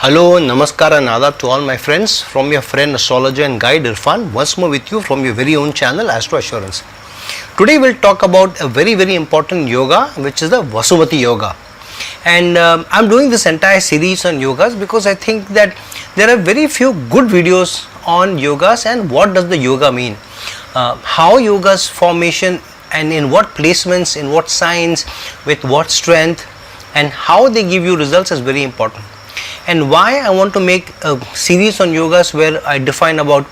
Hello, Namaskar and Adab to all my friends from your friend astrologer and guide Irfan, once more with you from your very own channel Astro Assurance. Today we'll talk about a very important yoga, which is the Vasumati yoga. And I'm doing this entire series on yogas because I think that there are very few good videos on yogas and what does the yoga mean, how yoga's formation and in what placements, in what signs, with what strength, and how they give you results is very important. And why I want to make a series on yogas where I define about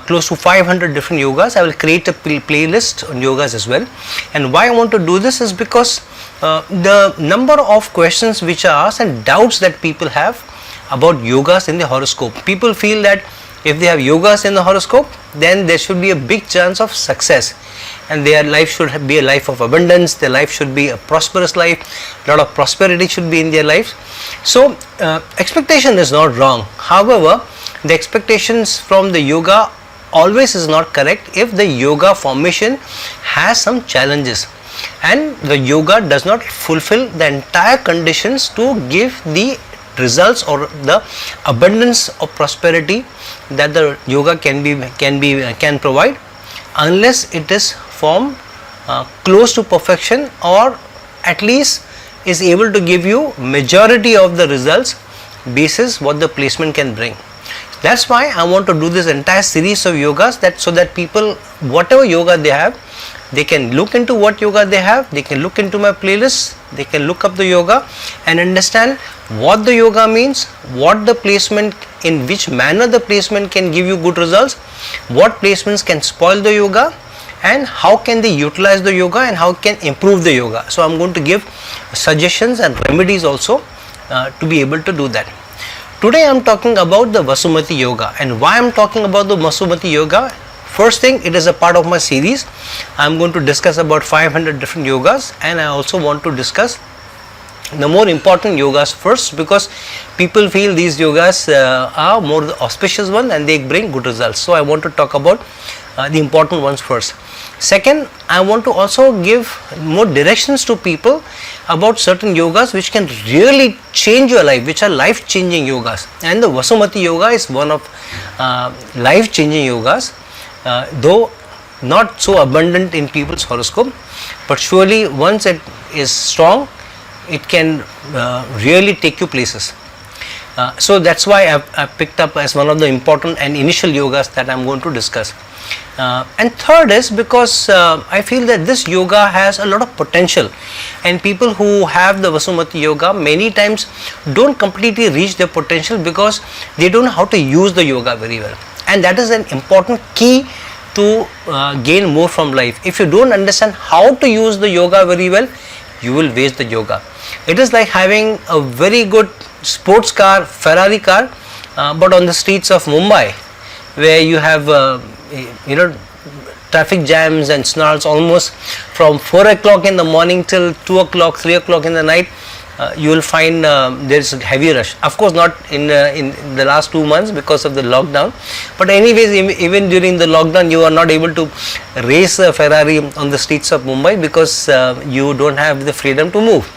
close to 500 different yogas. I will create a playlist on yogas as well. And why I want to do this is because the number of questions which are asked and doubts that people have about yogas in the horoscope. People feel that if they have yogas in the horoscope, then there should be a big chance of success, and their life should be a life of abundance, their life should be a prosperous life, a lot of prosperity should be in their lives. So expectation is not wrong. However, the expectations from the yoga always is not correct if the yoga formation has some challenges and the yoga does not fulfill the entire conditions to give the results or the abundance of prosperity that the yoga can provide, unless it is formed close to perfection or at least is able to give you majority of the results basis what the placement can bring. That's why I want to do this entire series of yogas, that so that people, whatever yoga they have, they can look into what yoga they have, they can look into my playlist, they can look up the yoga and understand what the yoga means, what the placement, in which manner the placement can give you good results, what placements can spoil the yoga, and how can they utilize the yoga and how can improve the yoga. So I'm going to give suggestions and remedies also to be able to do that. Today I'm talking about the Vasumati yoga. And why I'm talking about the Vasumati yoga? First thing, it is a part of my series. I'm going to discuss about 500 different yogas, and I also want to discuss the more important yogas first, because people feel these yogas are more the auspicious one and they bring good results. So I want to talk about the important ones first. Second, I want to also give more directions to people about certain yogas which can really change your life, which are life changing yogas, and the Vasumati yoga is one of life changing yogas, though not so abundant in people's horoscope, but surely once it is strong, it can really take you places. So that's why I picked up as one of the important and initial yogas that I'm going to discuss. And third is because I feel that this yoga has a lot of potential, and people who have the Vasumati yoga many times don't completely reach their potential because they don't know how to use the yoga very well, and that is an important key to gain more from life. If you don't understand how to use the yoga very well, you will waste the yoga. It is like having a very good sports car, Ferrari car, but on the streets of Mumbai, where you have traffic jams and snarls almost from 4 o'clock in the morning till 2 o'clock, 3 o'clock in the night. You will find there is a heavy rush. Of course, not in the last 2 months because of the lockdown, but anyways, even during the lockdown, you are not able to race a Ferrari on the streets of Mumbai because you don't have the freedom to move.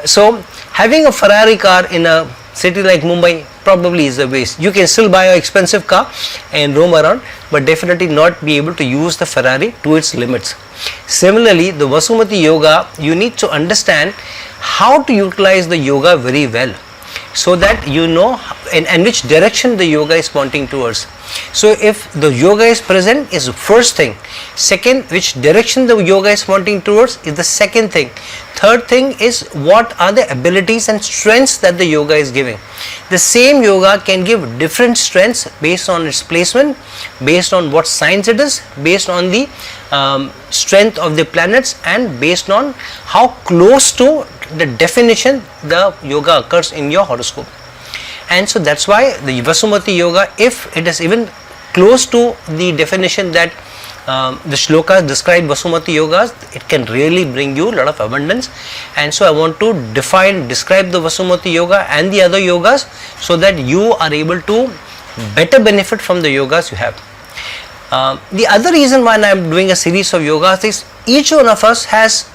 So having a Ferrari car in a city like Mumbai probably is a waste. You can still buy an expensive car and roam around, but definitely not be able to use the Ferrari to its limits. Similarly, the Vasumati yoga, you need to understand how to utilize the yoga very well, so that you know in which direction the yoga is pointing towards. So if the yoga is present is the first thing. Second, which direction the yoga is pointing towards is the second thing. Third thing is what are the abilities and strengths that the yoga is giving. The same yoga can give different strengths based on its placement, based on what signs it is, based on the strength of the planets, and based on how close to the definition the yoga occurs in your horoscope. And so that's why the Vasumati yoga, if it is even close to the definition that the shlokas describe Vasumati yogas, it can really bring you a lot of abundance. And so I want to describe the Vasumati yoga and the other yogas so that you are able to better benefit from the yogas you have. The other reason why I am doing a series of yogas is each one of us has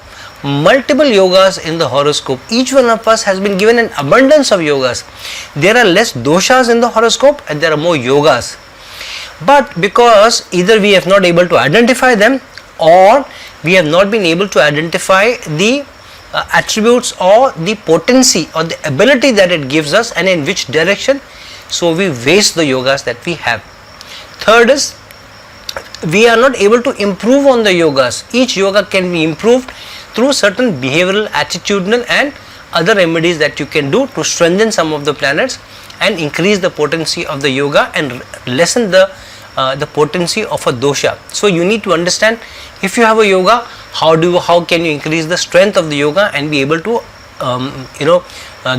multiple yogas in the horoscope. Each one of us has been given an abundance of yogas. There are less doshas in the horoscope and there are more yogas. But because either we have not able to identify them, or we have not been able to identify the attributes or the potency or the ability that it gives us and in which direction, so we waste the yogas that we have. Third is, we are not able to improve on the yogas. Each yoga can be improved through certain behavioral, attitudinal and other remedies that you can do to strengthen some of the planets and increase the potency of the yoga and lessen the potency of a dosha. So you need to understand, if you have a yoga, how can you increase the strength of the yoga and be able to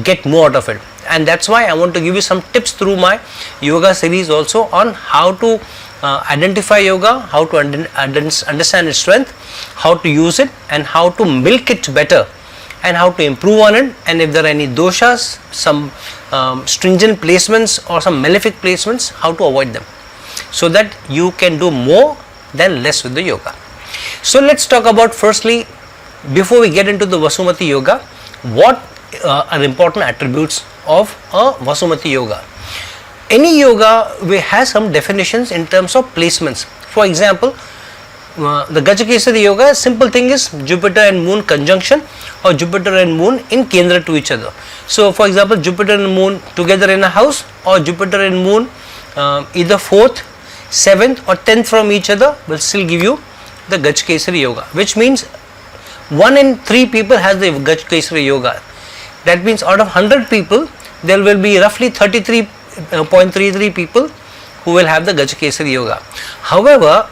get more out of it. And that's why I want to give you some tips through my yoga series also on how to identify yoga, how to understand its strength, how to use it and how to milk it better and how to improve on it, and if there are any doshas, some stringent placements or some malefic placements, how to avoid them, so that you can do more than less with the yoga. So let's talk about, firstly, before we get into the Vasumati yoga, what are important attributes of a Vasumati yoga. Any yoga has some definitions in terms of placements. For example, the Gajakesari yoga, simple thing is Jupiter and Moon conjunction or Jupiter and Moon in Kendra to each other. So for example, Jupiter and Moon together in a house, or Jupiter and Moon either 4th, 7th or 10th from each other will still give you the Gajakesari yoga, which means 1 in 3 people has the Gajakesari yoga. That means out of 100 people, there will be roughly 33.33 people who will have the Gajakesari yoga. However,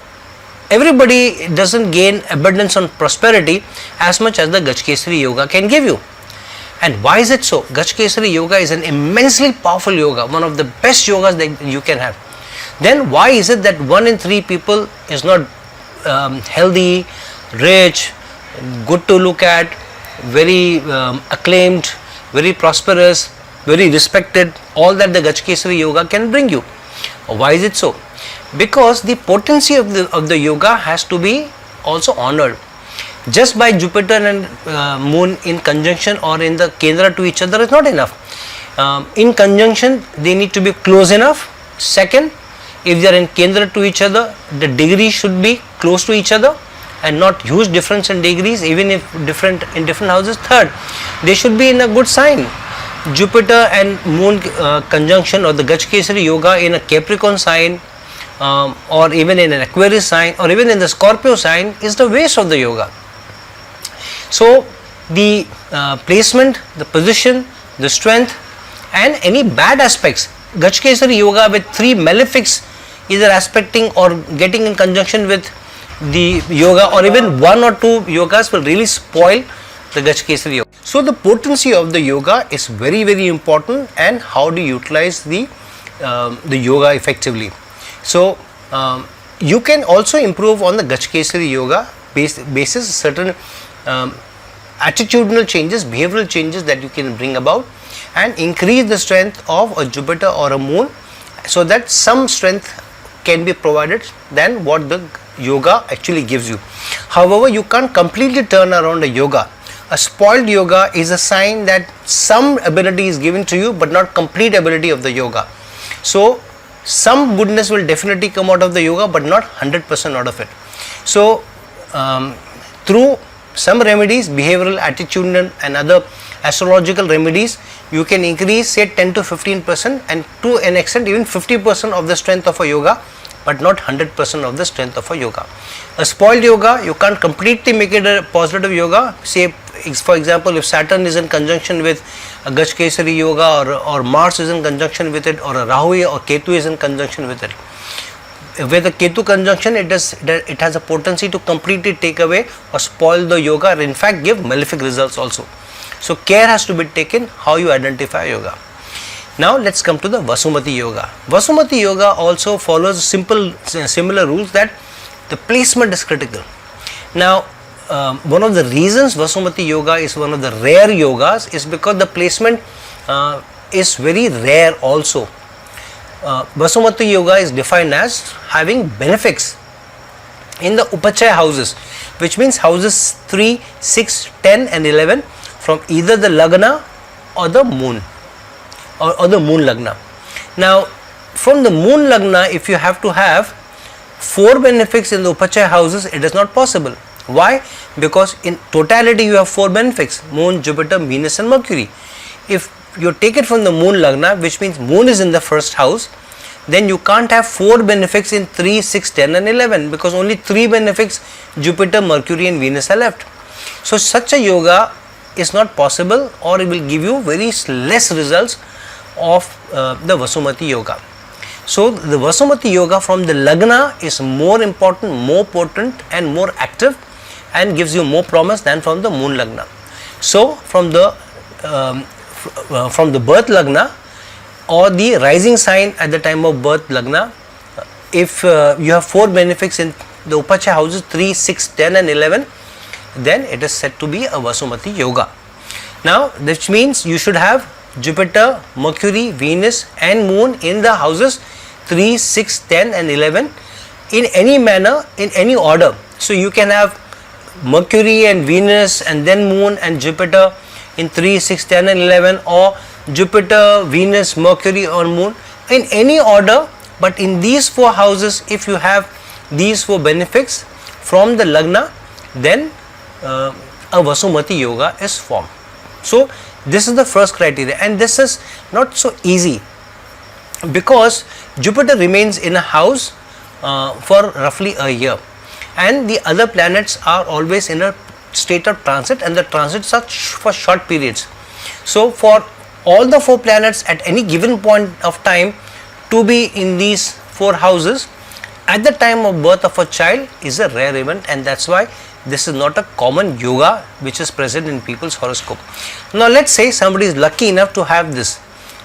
everybody doesn't gain abundance on prosperity as much as the Gajakesari yoga can give you. And why is it so? Gajakesari yoga is an immensely powerful yoga, one of the best yogas that you can have. Then why is it that 1 in 3 people is not healthy, rich, good to look at, very acclaimed, very prosperous, very respected, all that the Gajakesari yoga can bring you? Why is it so? Because the potency of the yoga has to be also honored. Just by Jupiter and Moon in conjunction or in the Kendra to each other is not enough. In conjunction, they need to be close enough. Second, if they are in Kendra to each other, the degrees should be close to each other and not huge difference in degrees, even if different in different houses. Third, they should be in a good sign. Jupiter and Moon conjunction or the Gajakesari yoga in a Capricorn sign, or even in an Aquarius sign, or even in the Scorpio sign, is the waste of the yoga. So the placement, the position, the strength and any bad aspects, Gajakesari yoga with 3 malefics either aspecting or getting in conjunction with the yoga, or even 1 or 2 yogas will really spoil the Gajakesari yoga. So the potency of the yoga is very, very important, and how to utilize the yoga effectively. So you can also improve on the Gajakesari yoga basis certain attitudinal changes, behavioral changes that you can bring about and increase the strength of a Jupiter or a Moon, so that some strength can be provided than what the yoga actually gives you. However, you can't completely turn around a yoga. A spoiled yoga is a sign that some ability is given to you but not complete ability of the yoga. So some goodness will definitely come out of the yoga but not 100% out of it. So through some remedies, behavioral, attitudinal and other astrological remedies, you can increase say 10 to 15% and to an extent even 50% of the strength of a yoga, but not 100% of the strength of a yoga. A spoiled yoga, you can't completely make it a positive yoga. Say for example, if Saturn is in conjunction with a Gajakesari yoga, or Mars is in conjunction with it, or a Rahu or Ketu is in conjunction with it. With a Ketu conjunction, it has a potency to completely take away or spoil the yoga, or in fact give malefic results also. So care has to be taken how you identify yoga. Now let's come to the Vasumati yoga. Vasumati yoga also follows similar rules, that the placement is critical. Now one of the reasons Vasumati yoga is one of the rare yogas is because the placement is very rare also. Vasumati yoga is defined as having benefics. in the Upachaya houses, which means houses 3, 6, 10 and 11 from either the Lagna or the moon or the moon Lagna. Now from the moon Lagna, if you have to have 4 benefics in the Upachaya houses, it is not possible. Why? Because in totality you have 4 benefics: moon, Jupiter, Venus and Mercury. If you take it from the moon Lagna, which means moon is in the first house, then you can't have 4 benefics in 3, 6, 10 and 11, because only 3 benefics, Jupiter, Mercury and Venus are left. So such a yoga is not possible, or it will give you very less results of the Vasumati yoga. So the Vasumati yoga from the Lagna is more important, more potent and more active and gives you more promise than from the moon Lagna. So from the birth Lagna or the rising sign at the time of birth Lagna, if you have 4 benefics in the Upachaya houses 3, 6, 10 and 11, then it is said to be a Vasumati yoga. Now this means you should have Jupiter, Mercury, Venus and moon in the houses 3, 6, 10 and 11 in any manner, in any order. So you can have Mercury and Venus and then moon and Jupiter in 3, 6, 10 and 11, or Jupiter, Venus, Mercury or moon in any order, but in these 4 houses, if you have these 4 benefics from the Lagna, then a Vasumati yoga is formed. So this is the first criteria, and this is not so easy because Jupiter remains in a house for roughly a year, and the other planets are always in a state of transit, and the transits are for short periods. So for all the 4 planets at any given point of time to be in these 4 houses at the time of birth of a child is a rare event, and that's why this is not a common yoga which is present in people's horoscope. Now let's say somebody is lucky enough to have this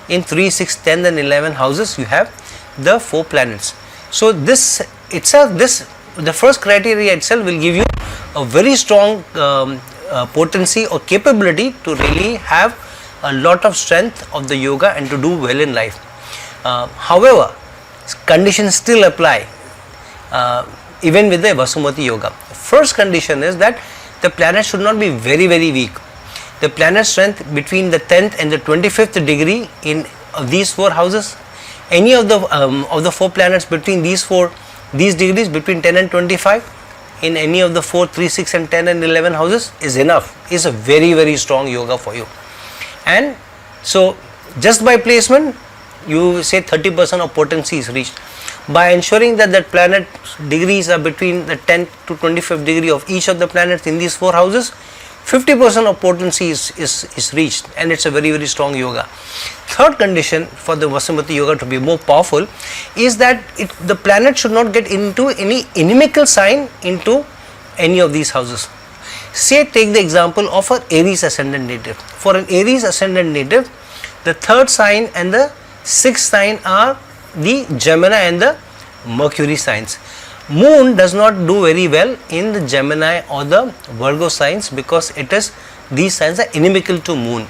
in 3, 6, 10 and 11 houses. You have the 4 planets. So this itself, the first criteria itself will give you a very strong potency or capability to really have a lot of strength of the yoga and to do well in life. However, conditions still apply even with the Vasumati yoga. First condition is that the planet should not be very weak. The planet strength between the 10th and the 25th degree in these 4 houses, any of the 4 planets between these degrees between 10 and 25 in any of the 4, 3, 6 and 10 and 11 houses is enough, is a very strong yoga for you. And so just by placement you say 30% of potency is reached. By ensuring that the planet degrees are between the 10th to 25th degree of each of the planets in these 4 houses, 50% of potency is reached, and it's a very strong yoga. Third condition for the Vasumati yoga to be more powerful is that the planet should not get into any inimical sign into any of these houses. Say take the example of an Aries ascendant native. For an Aries ascendant native, the 3rd sign and the 6th sign are the Gemini and the Mercury signs. Moon does not do very well in the Gemini or the Virgo signs because these signs are inimical to moon.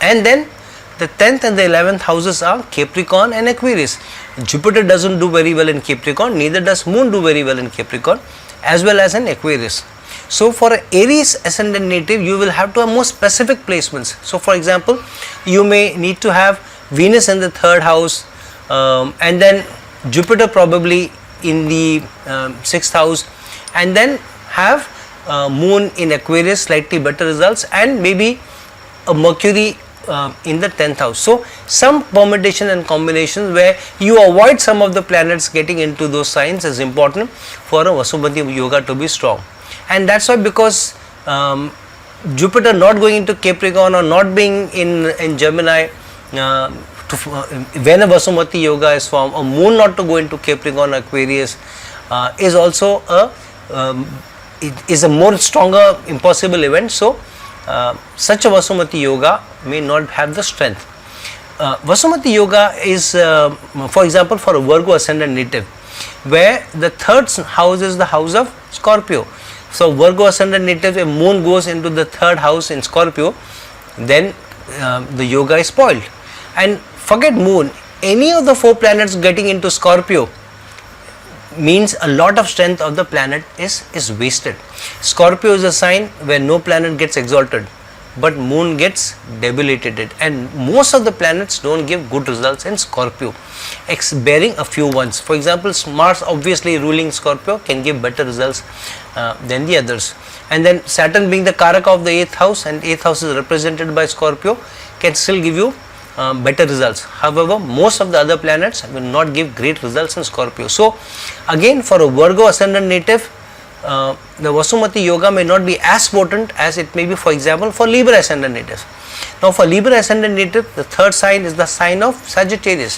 And then the 10th and the 11th houses are Capricorn and Aquarius. Jupiter doesn't do very well in Capricorn, neither does moon do very well in Capricorn as well as in Aquarius. So for an Aries ascendant native, you will have to have more specific placements. So for example, you may need to have Venus in the 3rd house, and then Jupiter probably in the 6th house, and then have moon in Aquarius, slightly better results, and maybe a Mercury in the 10th house. So some permutation and combinations where you avoid some of the planets getting into those signs is important for a Vasumati yoga to be strong. And that's why, because Jupiter not going into Capricorn or not being in Gemini, when a Vasumati yoga is formed, or moon not to go into Capricorn or Aquarius is also a more stronger impossible event. So such a Vasumati yoga may not have the strength. Vasumati yoga is for example for a Virgo ascendant native, where the 3rd house is the house of Scorpio. So Virgo ascendant native, if moon goes into the 3rd house in Scorpio, then the yoga is spoiled. And forget moon, any of the 4 planets getting into Scorpio, means a lot of strength of the planet is wasted. Scorpio is a sign where no planet gets exalted, but moon gets debilitated, and most of the planets don't give good results in Scorpio, bearing a few ones. For example, Mars obviously ruling Scorpio can give better results than the others, and then Saturn being the Karaka of the 8th house, and 8th house is represented by Scorpio, can still give you better results. However, most of the other planets will not give great results in Scorpio. So again, for a Virgo ascendant native, the Vasumati yoga may not be as potent as it may be, for example, for Libra ascendant natives. Now for Libra ascendant native, the third sign is the sign of Sagittarius,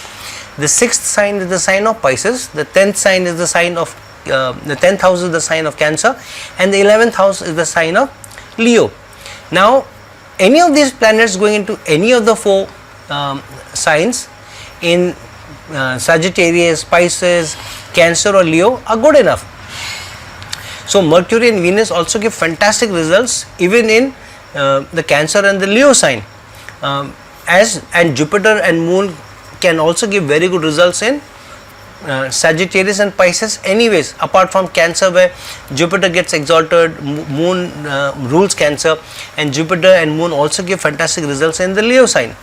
the sixth sign is the sign of Pisces, the 10th sign is the sign of the 10th house is the sign of Cancer, and the 11th house is the sign of Leo. Now any of these planets going into any of the four signs in Sagittarius, Pisces, Cancer or Leo are good enough. So Mercury and Venus also give fantastic results even in the Cancer and the Leo sign, and Jupiter and Moon can also give very good results in Sagittarius and Pisces anyways, apart from Cancer where Jupiter gets exalted, Moon rules Cancer, and Jupiter and Moon also give fantastic results in the Leo sign.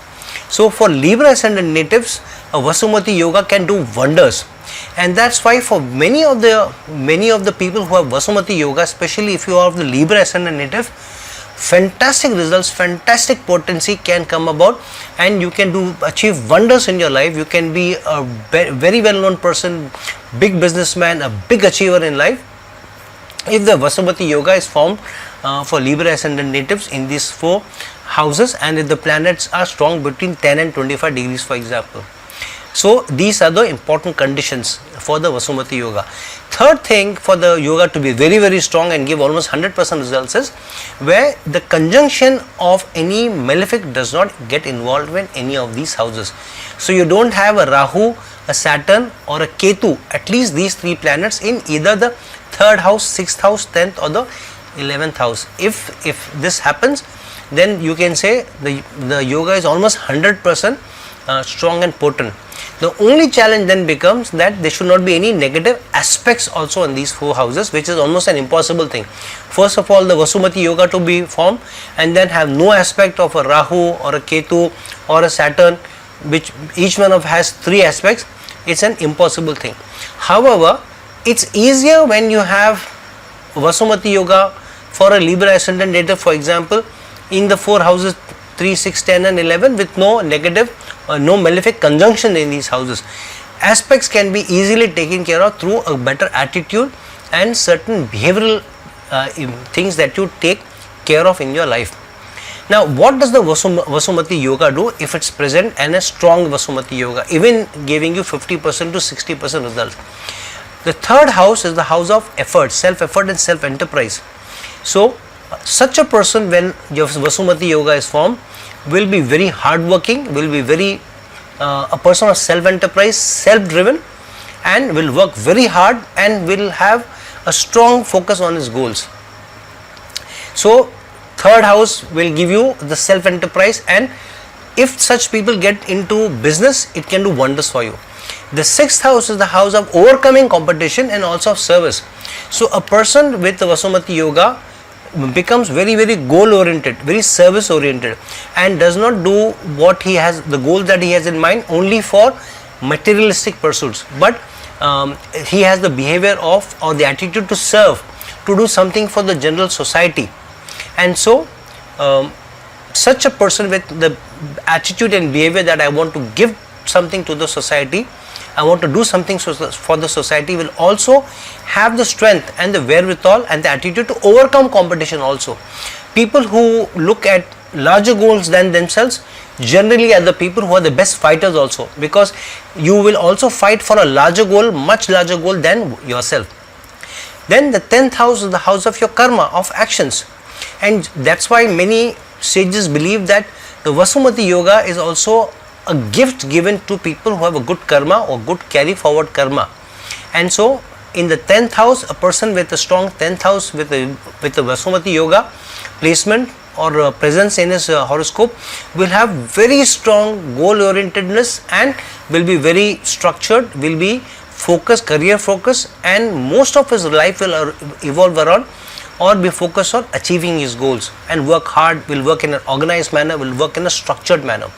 So for Libra ascendant natives, a Vasumati yoga can do wonders, and that's why for many of the people who have Vasumati yoga, especially if you are of the Libra ascendant native, fantastic results, fantastic potency can come about, and you can achieve wonders in your life. You can be a very well known person, big businessman, a big achiever in life, if the Vasumati yoga is formed for Libra ascendant natives in these four houses, and if the planets are strong between 10 and 25 degrees, for example. So these are the important conditions for the Vasumati yoga. Third thing for the yoga to be very, very strong and give almost 100% results is where the conjunction of any malefic does not get involved in any of these houses. So you don't have a Rahu, a Saturn or a Ketu, at least these three planets in either the 3rd house, 6th house, 10th or the 11th house. If this happens, then you can say the yoga is almost 100% strong and potent. The only challenge then becomes that there should not be any negative aspects also in these four houses, which is almost an impossible thing. First of all, the Vasumati yoga to be formed and then have no aspect of a Rahu or a Ketu or a Saturn, which each one of has 3 aspects. It's an impossible thing. However, it's easier when you have Vasumati yoga for a Libra ascendant native, for example, in the 4 houses 3, 6, 10 and 11 with no negative or no malefic conjunction in these houses. Aspects can be easily taken care of through a better attitude and certain behavioral things that you take care of in your life. Now, what does the Vasumati yoga do if it's present and a strong Vasumati yoga, even giving you 50% to 60% results? The 3rd house is the house of effort, self-effort and self-enterprise. So, such a person, when your Vasumati yoga is formed, will be very hardworking, will be very a person of self-enterprise, self-driven, and will work very hard and will have a strong focus on his goals. So 3rd house will give you the self-enterprise, and if such people get into business, it can do wonders for you. The 6th house is the house of overcoming competition and also of service. So a person with the Vasumati yoga becomes very, very goal oriented, very service oriented, and does not do what he has, the goals that he has in mind only for materialistic pursuits, but he has the behavior of or the attitude to serve, to do something for the general society. And so such a person with the attitude and behavior that I want to give something to the society, I want to do something for the society, will also have the strength and the wherewithal and the attitude to overcome competition also. People who look at larger goals than themselves generally are the people who are the best fighters also, because you will also fight for a larger goal, much larger goal than yourself. Then the 10th house is the house of your karma, of actions, and that's why many sages believe that the Vasumati yoga is also a gift given to people who have a good karma or good carry forward karma. And so in the 10th house, a person with a strong 10th house with a Vasumati yoga placement or presence in his horoscope will have very strong goal orientedness and will be very structured, will be focus, career focus, and most of his life will evolve around or be focused on achieving his goals, and work hard, will work in an organized manner, will work in a structured manner.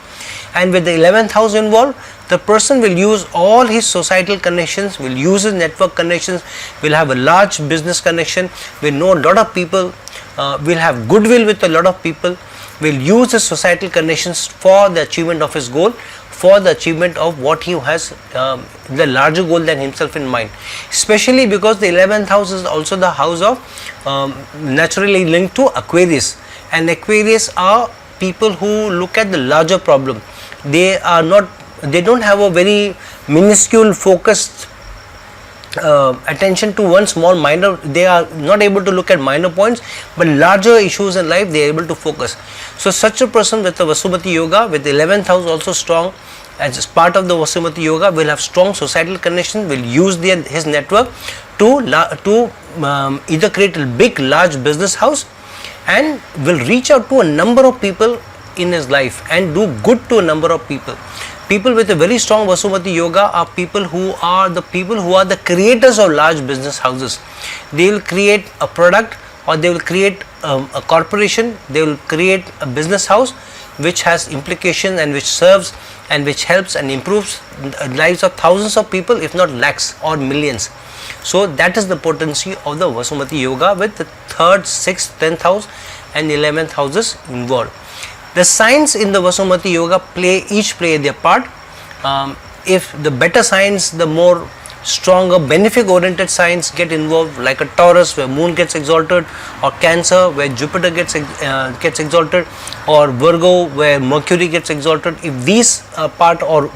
And with the 11th house involved, the person will use all his societal connections, will use his network connections, will have a large business connection, will know a lot of people, will have goodwill with a lot of people, will use his societal connections for the achievement of his goal, for the achievement of what he has, the larger goal than himself in mind. Especially because the 11th house is also the house of naturally linked to Aquarius, and Aquarius are people who look at the larger problem. They don't have a very minuscule focused attention to one small minor. They are not able to look at minor points, but larger issues in life they are able to focus. So such a person with the Vasumati yoga, with the 11th house also strong as part of the Vasumati yoga, will have strong societal connections, will use his network to either create a big large business house, and will reach out to a number of people in his life and do good to a number of people. People with a very strong Vasumati yoga are people who are the creators of large business houses. They will create a product, or they will create a corporation, they will create a business house which has implications and which serves and which helps and improves the lives of thousands of people, if not lakhs or millions. So that is the potency of the Vasumati yoga, with the 3rd, 6th, 10th house and 11th houses involved. The signs in the Vasumati yoga each play their part. If the better signs, the more stronger benefic oriented signs get involved, like a Taurus where Moon gets exalted, or Cancer where Jupiter gets exalted, or Virgo where Mercury gets exalted. If these are part, or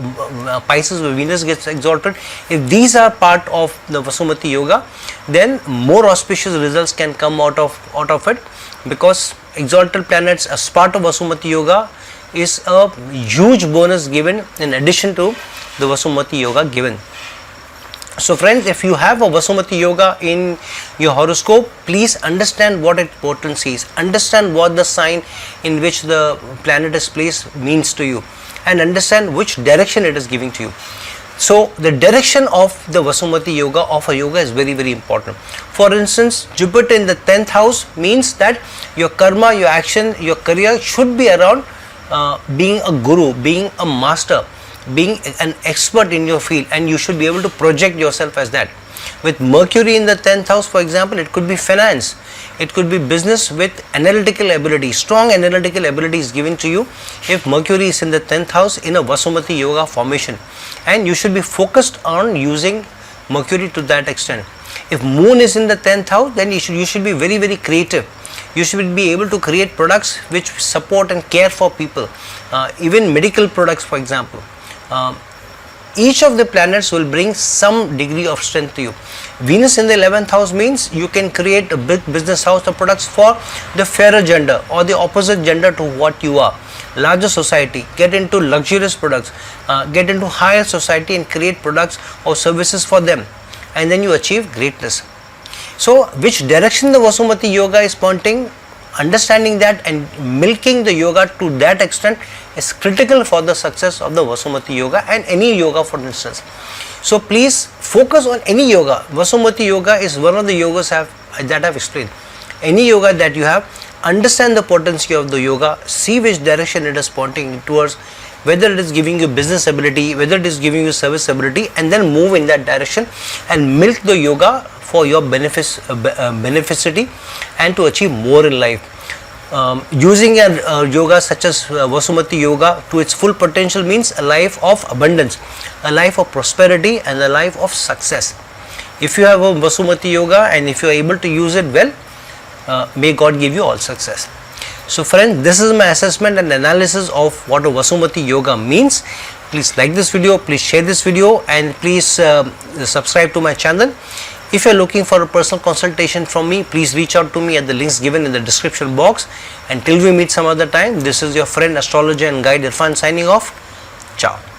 Pisces where Venus gets exalted, if these are part of the Vasumati yoga, then more auspicious results can come out of it, because exalted planets as part of Vasumati yoga is a huge bonus given in addition to the Vasumati yoga given. So friends, if you have a Vasumati yoga in your horoscope, please understand what its potency is, understand what the sign in which the planet is placed means to you, and understand which direction it is giving to you. So the direction of the Vasumati yoga, of a yoga, is very, very important. For instance, Jupiter in the 10th house means that your karma, your action, your career should be around being a guru, being a master, being an expert in your field, and you should be able to project yourself as that. With Mercury in the 10th house, for example, it could be finance, it could be business with analytical ability. Strong analytical ability is given to you if Mercury is in the 10th house in a Vasumati yoga formation, and you should be focused on using Mercury to that extent. If Moon is in the 10th house, then you should be very, very creative. You should be able to create products which support and care for people, even medical products, for example. Each of the planets will bring some degree of strength to you. Venus in the 11th house means you can create a big business house of products for the fairer gender or the opposite gender to what you are. Larger society, get into luxurious products, get into higher society and create products or services for them, and then you achieve greatness. So which direction the Vasumati yoga is pointing, understanding that and milking the yoga to that extent is critical for the success of the Vasumati yoga and any yoga, for instance. So please focus on any yoga. Vasumati yoga is one of the yogas that I have explained. Any yoga that you have, understand the potency of the yoga, see which direction it is pointing towards, whether it is giving you business ability, whether it is giving you service ability, and then move in that direction and milk the yoga for your beneficity and to achieve more in life. Using a yoga such as Vasumati yoga to its full potential means a life of abundance, a life of prosperity, and a life of success. If you have a Vasumati yoga and if you are able to use it well, may God give you all success. So friends, this is my assessment and analysis of what a Vasumati yoga means. Please like this video, please share this video, and please subscribe to my channel. If you are looking for a personal consultation from me, please reach out to me at the links given in the description box. Until we meet some other time, this is your friend, astrologer and guide Irfan signing off. Ciao.